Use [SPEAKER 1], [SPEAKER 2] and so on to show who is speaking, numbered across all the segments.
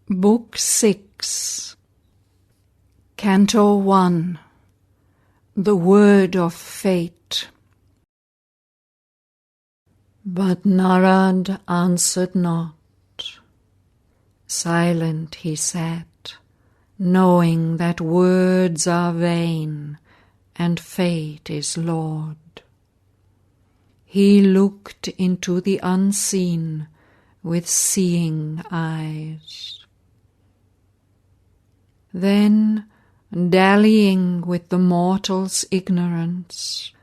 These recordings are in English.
[SPEAKER 1] Book 6, Canto 1, The Word of Fate. But Narad answered not. Silent he sat, knowing that words are vain, and fate is Lord. He looked into the unseen with seeing eyes. Then, dallying with the mortal's ignorance,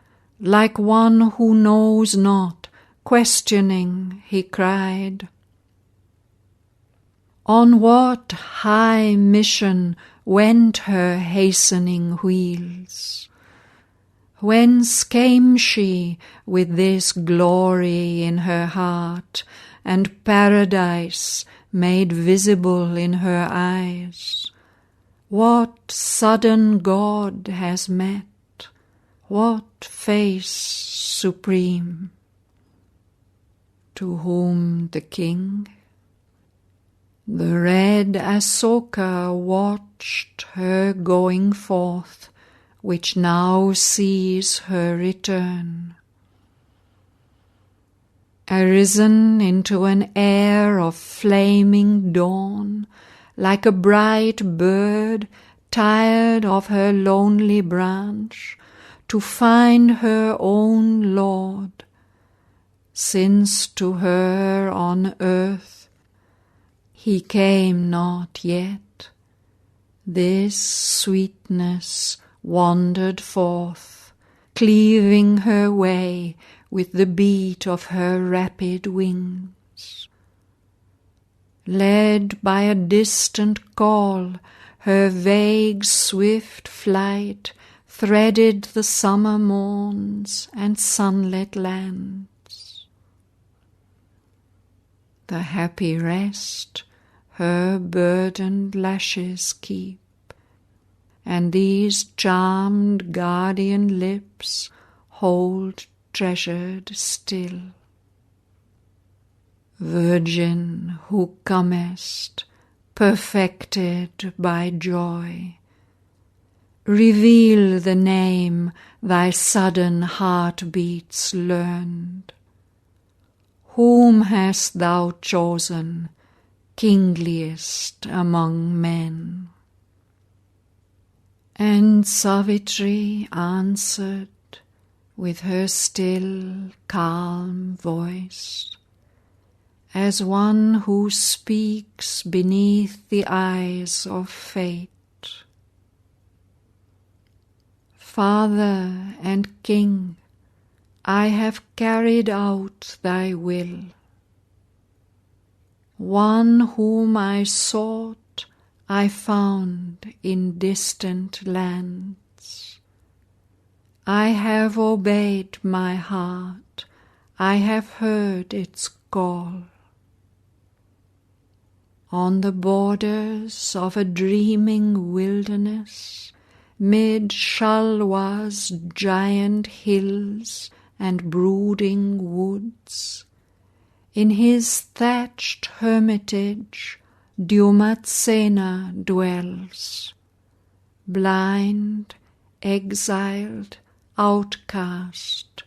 [SPEAKER 1] like one who knows not, questioning, he cried, "On what high mission went her hastening wheels? Whence came she with this glory in her heart, and paradise made visible in her eyes? What sudden God has met? What face supreme?" To whom the king? "The red Asoka watched her going forth, which now sees her return. Arisen into an air of flaming dawn, like a bright bird tired of her lonely branch, to find her own Lord, since to her on earth he came not yet. This sweetness wandered forth, cleaving her way with the beat of her rapid wings. Led by a distant call, her vague swift flight threaded the summer morns and sunlit lands. The happy rest her burdened lashes keep, and these charmed guardian lips hold treasured still. Virgin who comest, perfected by joy, reveal the name thy sudden heartbeats learned. Whom hast thou chosen, kingliest among men?" And Savitri answered with her still, calm voice, as one who speaks beneath the eyes of fate, "Father and King, I have carried out thy will. One whom I sought I found in distant lands. I have obeyed my heart, I have heard its call. On the borders of a dreaming wilderness, mid Shalwa's giant hills and brooding woods, in his thatched hermitage Dyumatsena dwells, blind, exiled, outcast,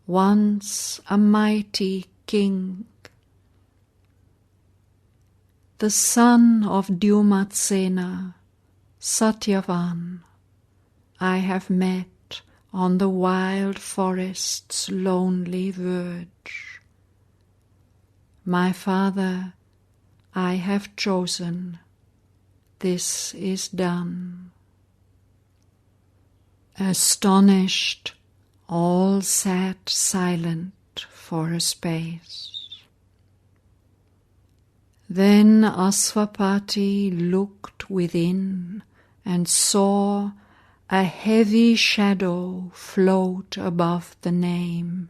[SPEAKER 1] once a mighty king. The son of Dyumatsena, Shraddhavan, I have met on the wild forest's lonely verge. My father, I have chosen, this is done." Astonished, all sat silent for a space. Then Asvapati looked within and saw a heavy shadow float above the name,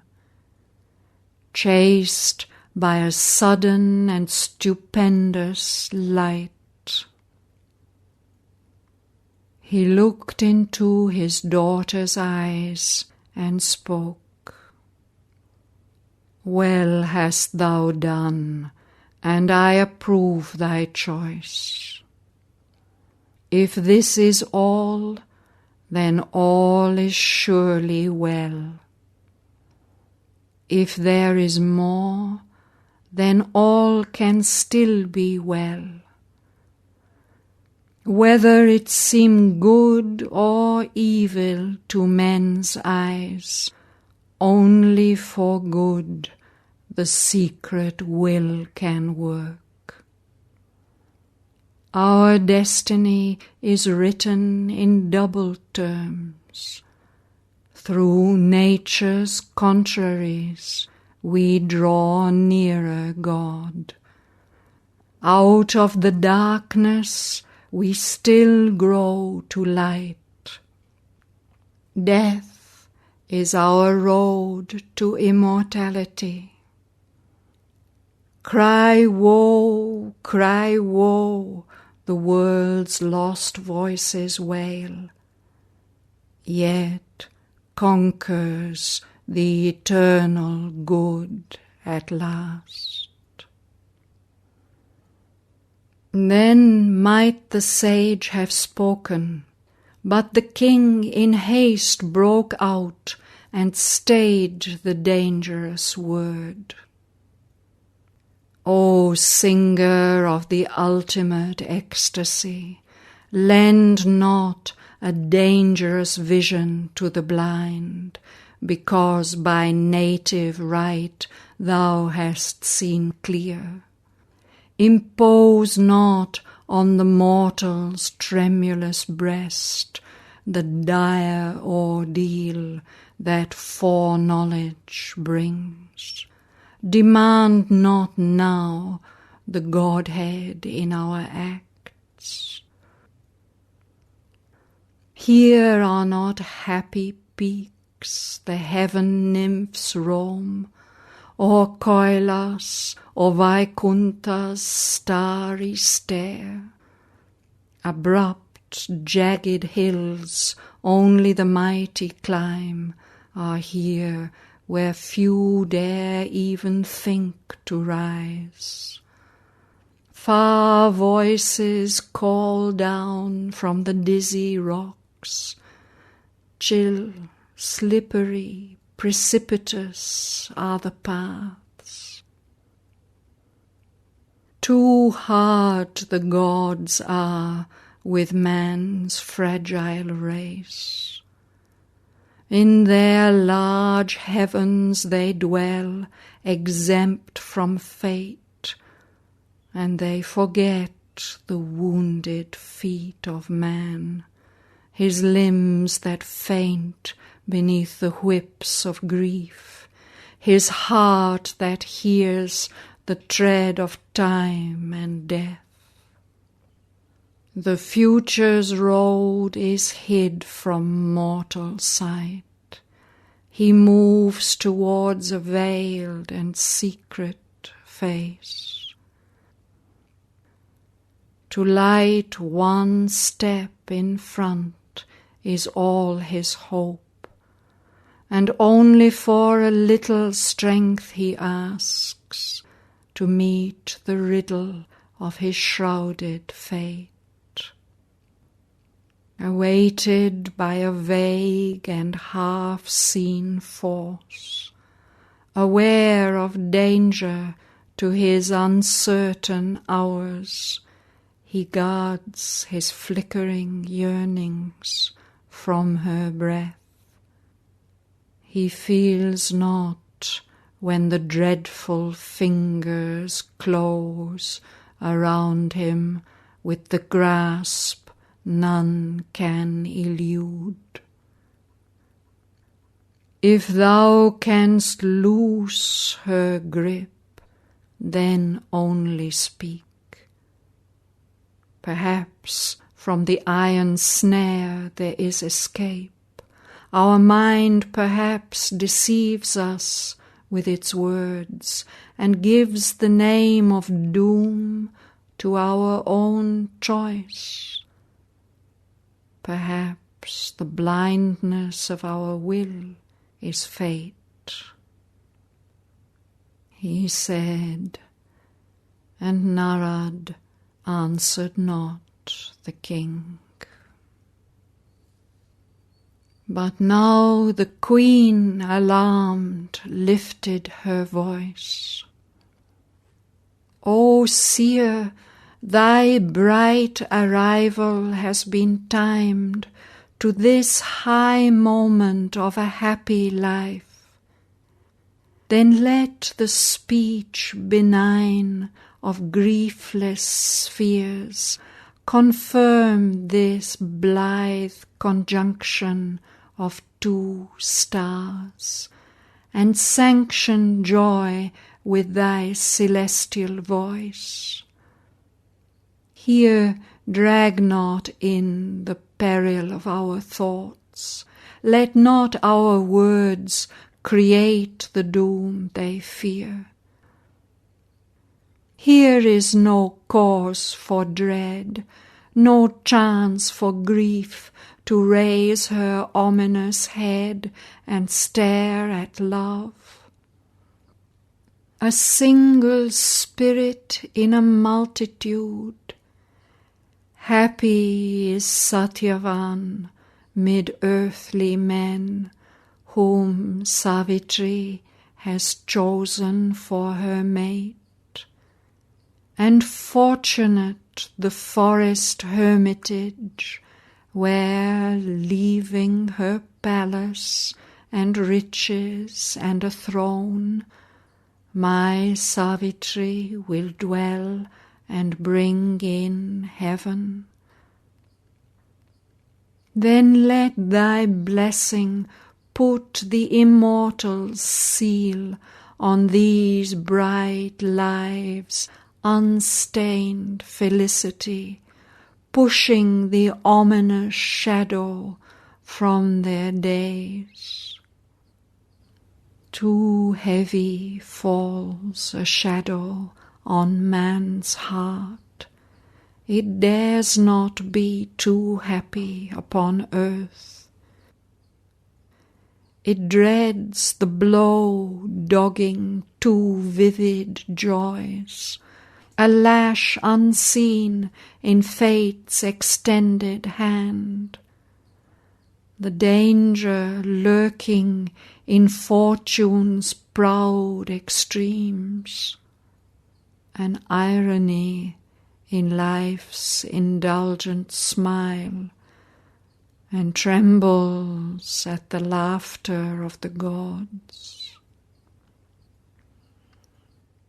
[SPEAKER 1] chased by a sudden and stupendous light. He looked into his daughter's eyes and spoke, "Well hast thou done, and I approve thy choice. If this is all, then all is surely well. If there is more, then all can still be well. Whether it seem good or evil to men's eyes, only for good the secret will can work. Our destiny is written in double terms. Through nature's contraries we draw nearer God. Out of the darkness we still grow to light. Death is our road to immortality. Cry woe, the world's lost voices wail, yet conquers the eternal good at last. Then might the sage have spoken, but the king in haste broke out and stayed the dangerous word. O singer of the ultimate ecstasy, lend not a dangerous vision to the blind, because by native right thou hast seen clear. Impose not on the mortal's tremulous breast the dire ordeal that foreknowledge brings. Demand not now the Godhead in our acts. Here are not happy peaks the heaven nymphs roam, or Kailas, or Vaikunta's starry stair. Abrupt, jagged hills only the mighty climb are here, where few dare even think to rise. Far voices call down from the dizzy rocks, chill, slippery, precipitous are the paths. Too hard the gods are with man's fragile race. In their large heavens they dwell, exempt from fate, and they forget the wounded feet of man, his limbs that faint beneath the whips of grief, his heart that hears the tread of time and death. The future's road is hid from mortal sight. He moves towards a veiled and secret face. To light one step in front is all his hope, and only for a little strength he asks to meet the riddle of his shrouded fate. Awaited by a vague and half-seen force, aware of danger to his uncertain hours, he guards his flickering yearnings from her breath. He feels not when the dreadful fingers close around him with the grasp none can elude. If thou canst loose her grip, then only speak. Perhaps from the iron snare there is escape. Our mind perhaps deceives us with its words and gives the name of doom to our own choice. Perhaps the blindness of our will is fate. He said, And Narad answered not the king. But now the queen, alarmed, lifted her voice. O seer, thy bright arrival has been timed to this high moment of a happy life. Then let the speech benign of griefless spheres confirm this blithe conjunction of two stars, and sanction joy with thy celestial voice. Here drag not in the peril of our thoughts. Let not our words create the doom they fear. Here is no cause for dread, no chance for grief to raise her ominous head and stare at love. A single spirit in a multitude. Happy is Satyavan mid earthly men, whom Savitri has chosen for her mate. And fortunate the forest hermitage, where, leaving her palace and riches and a throne, my Savitri will dwell and bring in heaven. Then let thy blessing put the immortal seal on these bright lives, unstained felicity, pushing the ominous shadow from their days. Too heavy falls a shadow on man's heart. It dares not be too happy upon earth. It dreads the blow dogging too vivid joys, a lash unseen in fate's extended hand. The danger lurking in fortune's proud extremes, an irony in life's indulgent smile, and trembles at the laughter of the gods.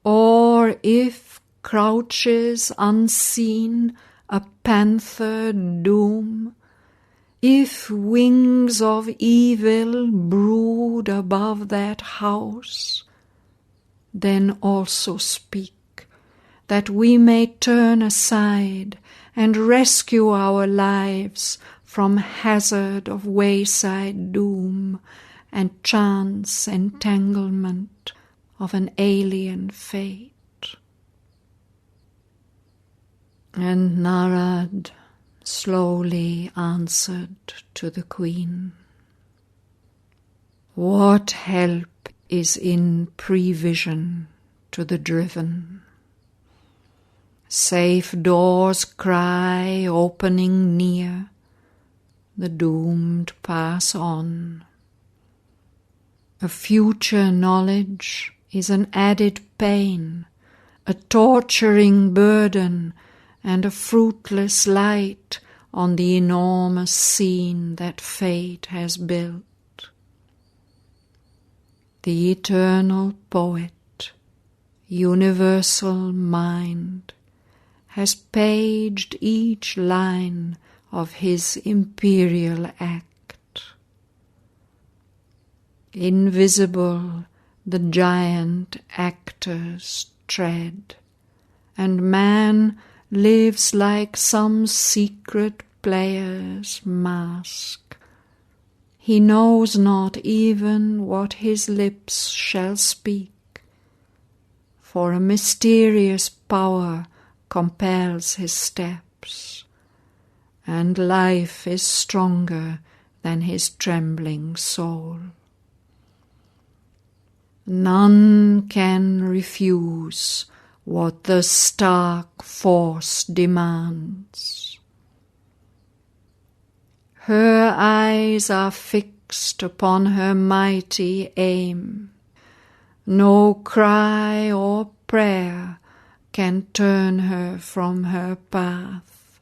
[SPEAKER 1] Or if crouches unseen a panther doom, if wings of evil brood above that house, then also speak, that we may turn aside and rescue our lives from hazard of wayside doom and chance entanglement of an alien fate. And Narad slowly answered to the queen, what help is in prevision to the driven? Safe doors cry, opening near, the doomed pass on. A future knowledge is an added pain, a torturing burden, and a fruitless light on the enormous scene that fate has built. The eternal poet, universal mind, has paged each line of his imperial act. Invisible the giant actors tread, and man lives like some secret player's mask. He knows not even what his lips shall speak, for a mysterious power compels his steps, and life is stronger than his trembling soul. None can refuse what the stark force demands. Her eyes are fixed upon her mighty aim. No cry or prayer can turn her from her path.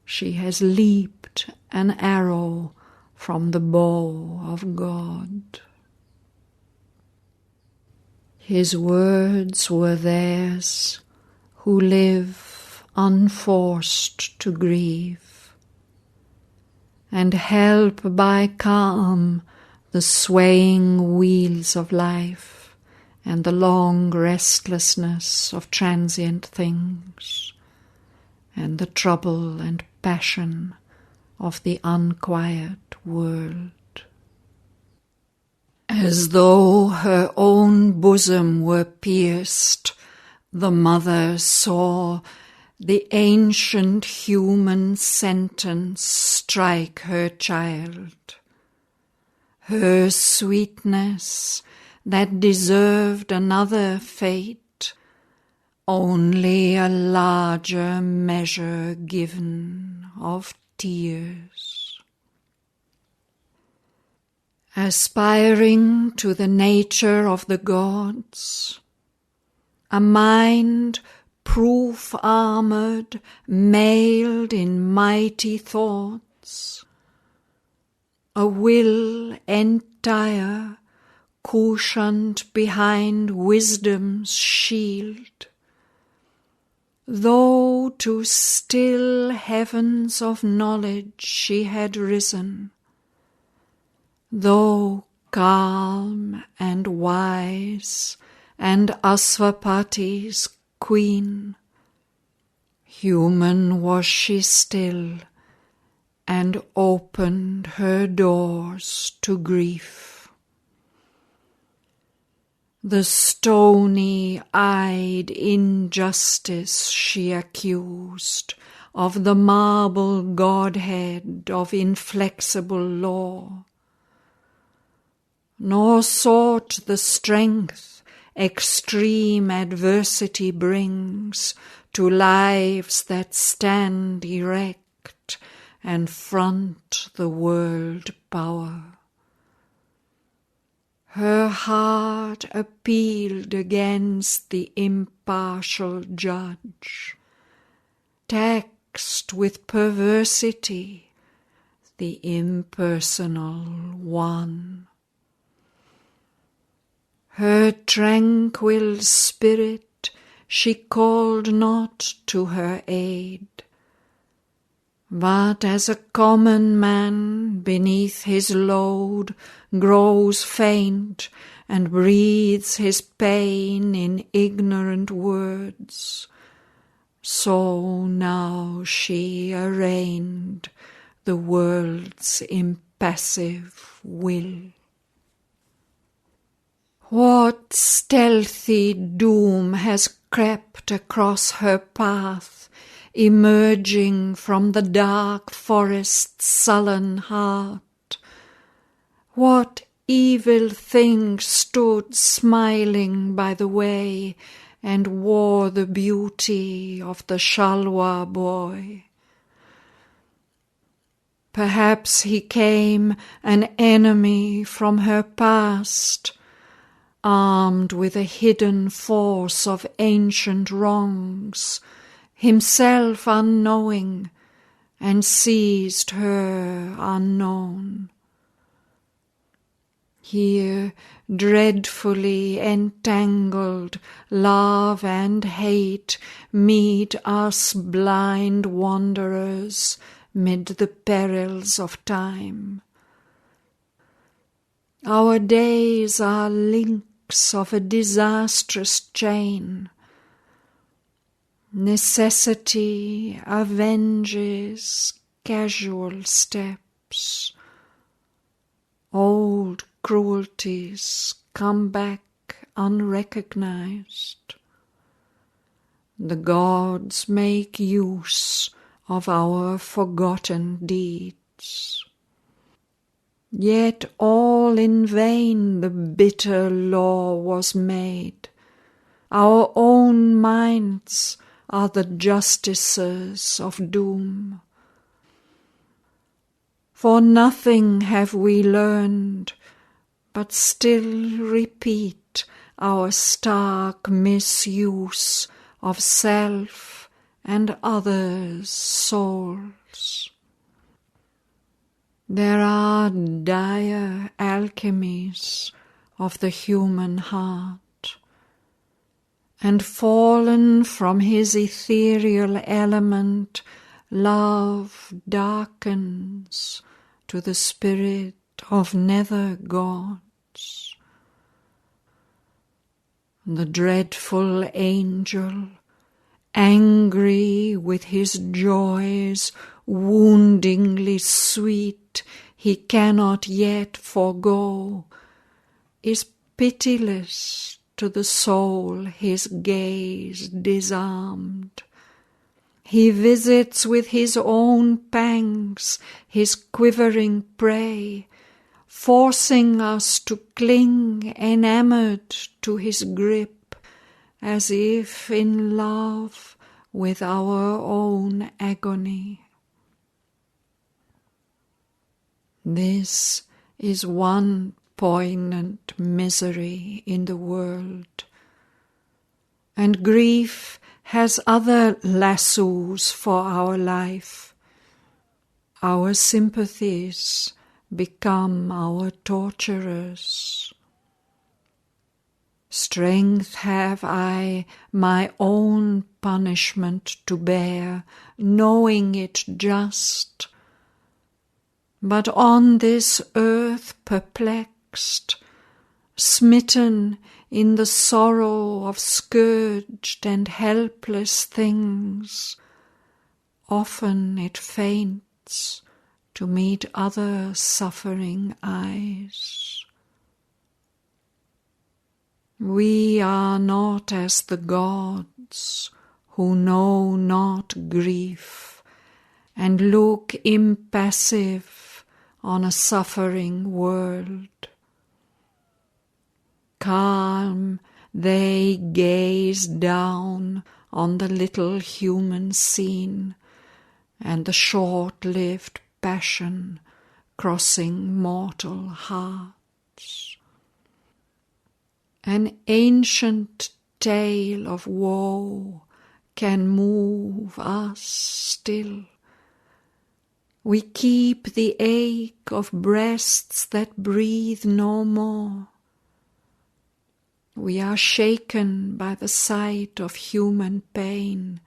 [SPEAKER 1] She has leaped an arrow from the bow of God. His words were theirs who live unforced to grieve, and help by calm the swaying wheels of life and the long restlessness of transient things, and the trouble and passion of the unquiet world. As though her own bosom were pierced, the mother saw the ancient human sentence strike her child. Her sweetness that deserved another fate, only a larger measure given of tears. Aspiring to the nature of the gods, a mind proof-armoured, mailed in mighty thoughts, a will entire, cushioned behind wisdom's shield, though to still heavens of knowledge she had risen, though calm and wise and Asvapati's queen, human was she still, and opened her doors to grief. The stony-eyed injustice she accused of the marble godhead of inflexible law, nor sought the strength extreme adversity brings to lives that stand erect and front the world power. Her heart appealed against the impartial judge, taxed with perversity the impersonal one. Her tranquil spirit she called not to her aid, but as a common man beneath his load grows faint and breathes his pain in ignorant words, so now she arraigned the world's impassive will. What stealthy doom has crept across her path, emerging from the dark forest's sullen heart? What evil thing stood smiling by the way and wore the beauty of the Shalwa boy? Perhaps he came an enemy from her past, armed with a hidden force of ancient wrongs, himself unknowing, and seized her unknown. Here, dreadfully entangled, love and hate meet us blind wanderers mid the perils of time. Our days are links of a disastrous chain. Necessity avenges casual steps. Old cruelties come back unrecognized. The gods make use of our forgotten deeds. Yet all in vain the bitter law was made. Our own minds are the justices of doom. For nothing have we learned, but still repeat our stark misuse of self and others' souls. There are dire alchemies of the human heart, and fallen from his ethereal element, love darkens to the spirit of nether gods. The dreadful angel, angry with his joys woundingly sweet he cannot yet forego, is pitiless to the soul his gaze disarmed. He visits with his own pangs his quivering prey, forcing us to cling enamoured to his grip, as if in love with our own agony. This is one poignant misery in the world, and grief has other lassos for our life. Our sympathies become our torturers. Strength have I my own punishment to bear, knowing it just. But on this earth perplexed, smitten in the sorrow of scourged and helpless things, often it faints to meet other suffering eyes. We are not as the gods who know not grief and look impassive on a suffering world. Calm, they gaze down on the little human scene and the short-lived passion crossing mortal hearts. An ancient tale of woe can move us still. We keep the ache of breasts that breathe no more. We are shaken by the sight of human pain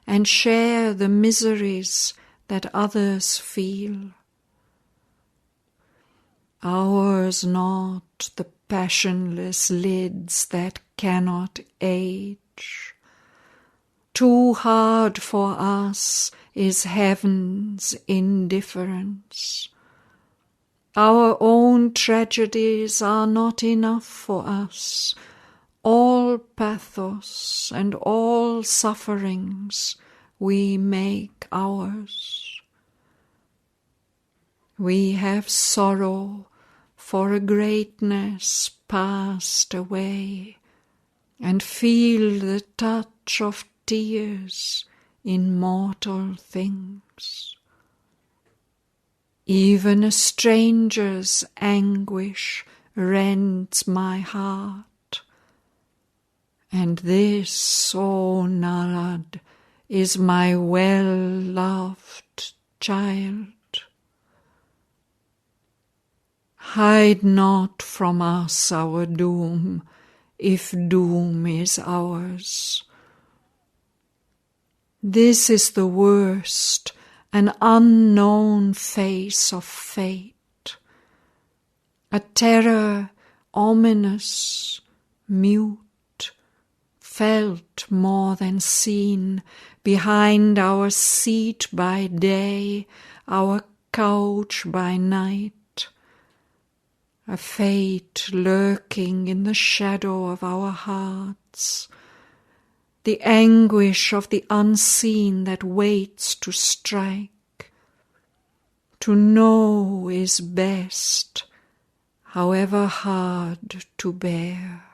[SPEAKER 1] and share the miseries that others feel. Ours not the passionless lids that cannot age. Too hard for us is heaven's indifference. Our own tragedies are not enough for us. All pathos and all sufferings we make ours. We have sorrow for a greatness passed away, and feel the touch of tears in mortal things. Even a stranger's anguish rends my heart, and this, O Narad, is my well-loved child. Hide not from us our doom, if doom is ours. This is the worst, an unknown face of fate, a terror ominous, mute, felt more than seen, behind our seat by day, our couch by night, a fate lurking in the shadow of our hearts, the anguish of the unseen that waits to strike. To know is best, however hard to bear.